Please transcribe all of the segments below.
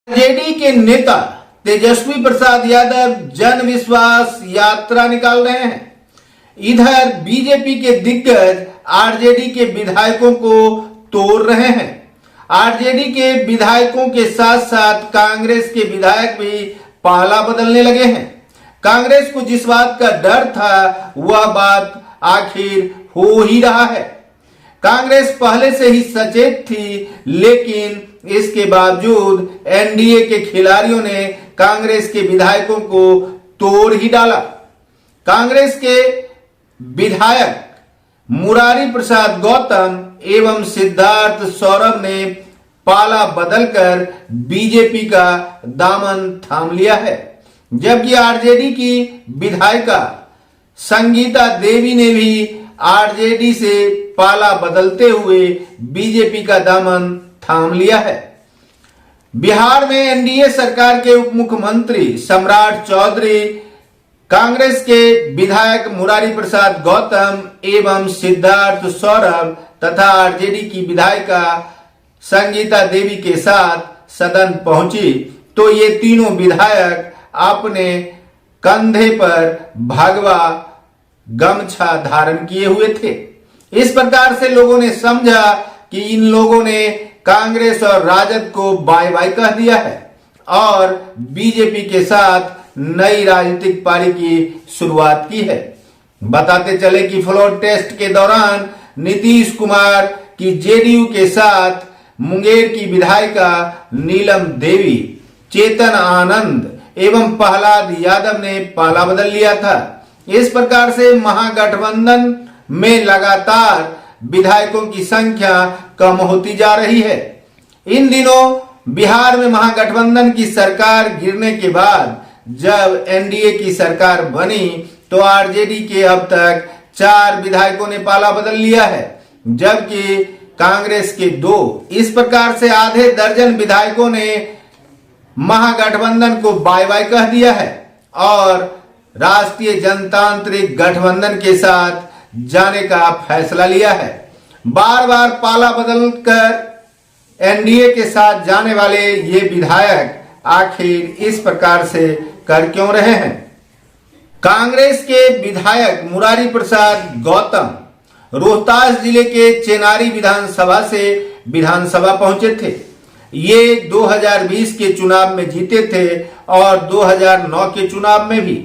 JD के नेता तेजस्वी प्रसाद यादव जन विश्वास यात्रा निकाल रहे हैं। इधर बीजेपी के दिग्गज आरजेडी के विधायकों को तोड़ रहे हैं। आरजेडी के विधायकों के साथ साथ कांग्रेस के विधायक भी पाला बदलने लगे हैं। कांग्रेस को जिस बात का डर था वह बात आखिर हो ही रहा है। कांग्रेस पहले से ही सचेत थी, लेकिन इसके बावजूद एनडीए के खिलाड़ियों ने कांग्रेस के विधायकों को तोड़ ही डाला। कांग्रेस के विधायक मुरारी प्रसाद गौतम एवं सिद्धार्थ सौरभ ने पाला बदलकर बीजेपी का दामन थाम लिया है, जबकि आरजेडी की विधायिका संगीता देवी ने भी आरजेडी से पाला बदलते हुए बीजेपी का दामन थाम लिया है। बिहार में एनडीए सरकार के उप मुख्यमंत्री सम्राट चौधरी कांग्रेस के विधायक मुरारी प्रसाद गौतम एवं सिद्धार्थ सौरभ तथा आरजेडी की विधायिका संगीता देवी के साथ सदन पहुंची तो ये तीनों विधायक अपने कंधे पर भगवा गमछा धारण किए हुए थे। इस प्रकार से लोगों ने समझा कि इन लोगों ने कांग्रेस और राजद को बाय बाय कह दिया है और बीजेपी के साथ नई राजनीतिक पारी की शुरुआत की है। बताते चले कि फ्लोर टेस्ट के दौरान नीतीश कुमार की जेडीयू के साथ मुंगेर की विधायिका नीलम देवी, चेतन आनंद एवं प्रहलाद यादव ने पाला बदल लिया था। इस प्रकार से महागठबंधन में लगातार विधायकों की संख्या कम होती जा रही है। इन दिनों बिहार में महागठबंधन की सरकार गिरने के बाद जब एनडीए की सरकार बनी तो आरजेडी के अब तक 4 विधायकों ने पाला बदल लिया है, जबकि कांग्रेस के 2। इस प्रकार से आधे दर्जन विधायकों ने महागठबंधन को बाय बाय कह दिया है और राष्ट्रीय जनतांत्रिक गठबंधन के साथ जाने का फैसला लिया है। बार बार पाला बदलकर एनडीए के साथ जाने वाले ये विधायक आखिर इस प्रकार से कर क्यों रहे हैं? कांग्रेस के विधायक मुरारी प्रसाद गौतम रोहतास जिले के चेनारी विधानसभा से विधानसभा पहुंचे थे। ये 2020 के चुनाव में जीते थे और 2009 के चुनाव में भी।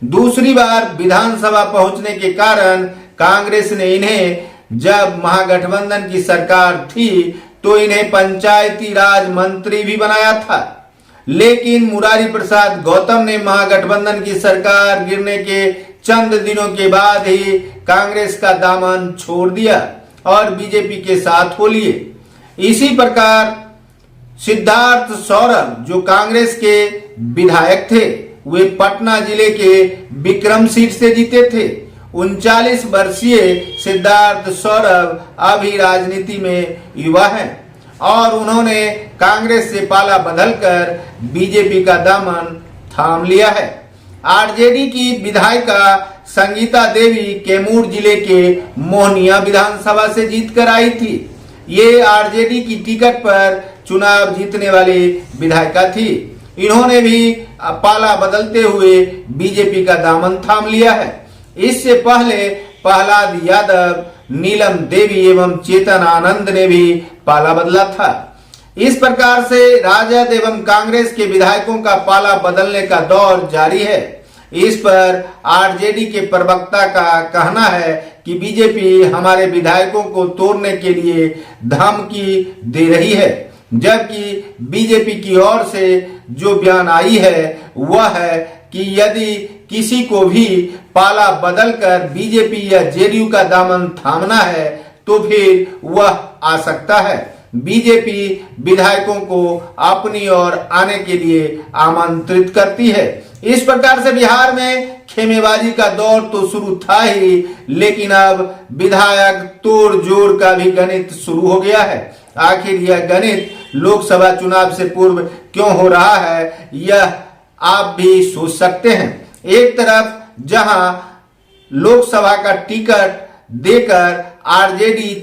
दूसरी बार विधानसभा पहुंचने के कारण कांग्रेस ने इन्हें, जब महागठबंधन की सरकार थी तो इन्हें पंचायती राज मंत्री भी बनाया था, लेकिन मुरारी प्रसाद गौतम ने महागठबंधन की सरकार गिरने के चंद दिनों के बाद ही कांग्रेस का दामन छोड़ दिया और बीजेपी के साथ हो लिए। इसी प्रकार सिद्धार्थ सौरभ जो कांग्रेस के विधायक थे, वे पटना जिले के विक्रम सीट से जीते थे। 39 वर्षीय सिद्धार्थ सौरभ अभी राजनीति में युवा हैं और उन्होंने कांग्रेस से पाला बदलकर बीजेपी का दामन थाम लिया है। आरजेडी की विधायिका संगीता देवी कैमूर जिले के मोहनिया विधानसभा से जीतकर आई थी। ये आरजेडी की टिकट पर चुनाव जीतने वाली विधायिका थी। इन्होंने भी पाला बदलते हुए बीजेपी का दामन थाम लिया है। इससे पहले प्रहलाद यादव, नीलम देवी एवं चेतन आनंद ने भी पाला बदला था। इस प्रकार से राजद एवं कांग्रेस के विधायकों का पाला बदलने का दौर जारी है। इस पर आरजेडी के प्रवक्ता का कहना है कि बीजेपी हमारे विधायकों को तोड़ने के लिए धमकी दे रही है, जबकि बीजेपी की ओर से जो बयान आई है वह है कि यदि किसी को भी पाला बदलकर बीजेपी या जेडीयू का दामन थामना है तो फिर वह आ सकता है। बीजेपी विधायकों को अपनी ओर आने के लिए आमंत्रित करती है। इस प्रकार से बिहार में खेमेबाजी का दौर तो शुरू था ही, लेकिन अब विधायक तोड़ जोड़ का भी गणित शुरू हो गया है। आखिर यह गणित लोकसभा चुनाव से पूर्व क्यों हो रहा है, यह आप भी सोच सकते हैं। एक तरफ जहां लोकसभा का टिकट देकर आरजेडी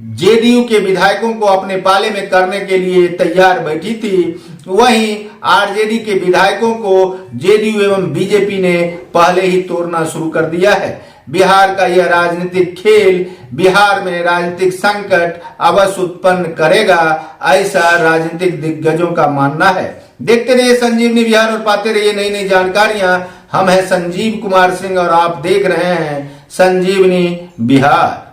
जेडीयू के विधायकों को अपने पाले में करने के लिए तैयार बैठी थी, वहीं आरजेडी के विधायकों को जेडीयू एवं बीजेपी ने पहले ही तोड़ना शुरू कर दिया है। बिहार का यह राजनीतिक खेल बिहार में राजनीतिक संकट अवश्य उत्पन्न करेगा, ऐसा राजनीतिक दिग्गजों का मानना है। देखते रहिए संजीवनी बिहार और पाते रहिए नई नई जानकारियां। हम हैं संजीव कुमार सिंह और आप देख रहे हैं संजीवनी बिहार।